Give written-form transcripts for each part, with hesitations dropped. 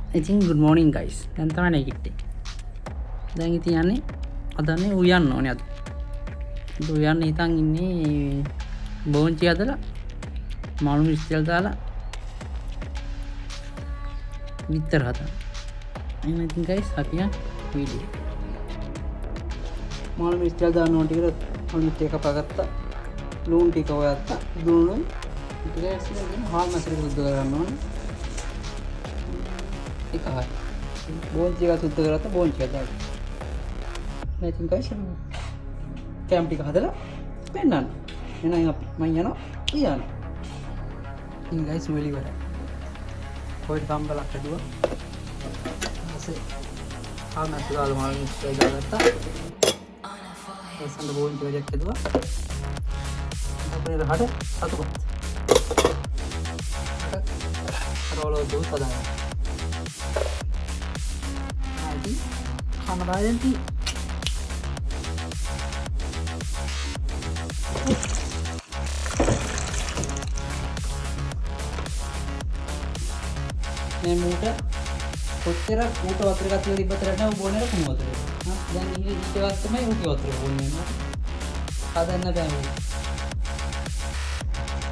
ඉතින් good morning guys. දැන් තමයි නැගිට්ටේ. දැන් ඉතින් යන්නේ අදන්නේ උයන්න ඕනේ අද. ඉතින් උයන්න හිතන් ඉන්නේ බෝංචි හදලා මාළු මිස්ටල් දාලා විතර හදන්න. එහෙනම් ඉතින් guys අපි යන වීඩියෝ. මාළු මිස්ටල් දාන්න ඕන ටික මාළු මිස්ටල් කපාගත්තා. ලුණු ටික හොයත්තා. දුන්නු ඊට පස්සේ හාල් මැසර් එක සුද්ධ කරගන්න ඕනේ. එකයි බෝංචි එක සුද්ධ කරගත්තා බෝංචි එක දාලා. දැන් ඉතින් guys කැම් ටික හදලා පෙන්නන්න. එහෙනම් අපි මම යනවා ඊයන. ඉතින් guys වෙලි වල. කොයි තම්බලක් හදුවා. ඊපස්සේ හාල් මැසර් දාලා මාළු මිස්ටල් දාගත්තා. ඊසඳ බෝංචි එකක් හදුවා. අපේ රහට සතුටුපත්. රෝලෝ දුස් හදාගන්න. खाना बाहर थी मैं मूटा कोत्तेरा ऊट वत्र का तिरी बतरना बोने रखूं वत्र हां දැන් ඊට වස්ත තමයි ඌට වତ୍ର बोलने ना හදන්න බෑ මේ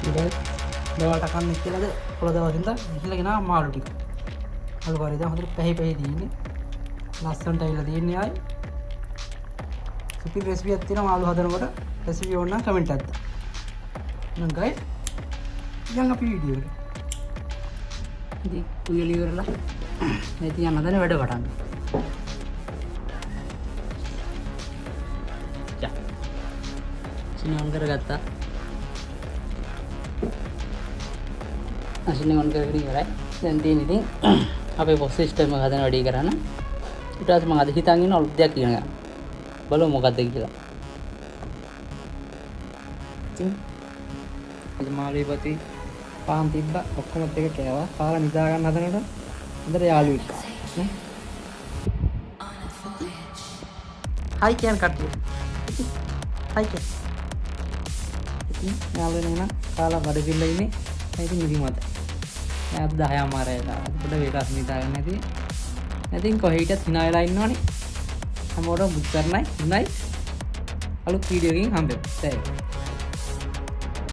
ඉතින් දවල්ට කන්න ඉස්සෙල්ලාද පොළ දවසින්ද ඉස්සෙල්ලා ගෙනා මාළු ටික අලු කාරේ දැන් හොඳට පැහි තියෙන්නේ ලස්සනට ඇවිල්ලා තියෙන්නේ ආයි සුපිරි රෙසිපි එකක් තියෙනවා මාළු හදනකොට රෙසිපි ඕන නම් කමෙන්ට් එකක් දාන්න. එහෙනම් ගයිස් යන්න අපි වීඩියෝ එකට. ඉතින් උයල ඉවරලා ඉතින් යන්න හදන වැඩ පටන් ගන්න. යා. සිනෝන් කරගත්තා. අසිනෝන් කරගෙන ඉවරයි. දැන් තියෙන ඉතින් අපේ පොස් සිස්ටම් එක හදන වැඩි කරන්න. ඊට පස්සේ මම අද හිතන් ඉන්න අලුත් දෙයක් ඉගෙන ගන්න. බලමු මොකක්ද කියලා. ඉතින් අද මාළිපති පාන් තිබ්බා ඔක්කොම එක කෑවා. කාලා නිදා ගන්න හදනකොට හොඳට යාළුවෙක් නේ. හයි කියන් කට්ටිය. හයි කියන්. ඉතින් යාළුවෙක් නේ කාලා බඩ පිල්ල ඉන්නේ. ඉතින් නිදිමත. දැන් 10 මාරේ දාලා පොඩ වේලාවක් නිදා ගන්න ඇති. ඉතින් කොහේ හිටියත් hina වෙලා ඉන්නවනේ. හැමෝටම බුත් කරනයි. හොඳයි. අලුත් වීඩියෝ එකකින් හම්බෙමු.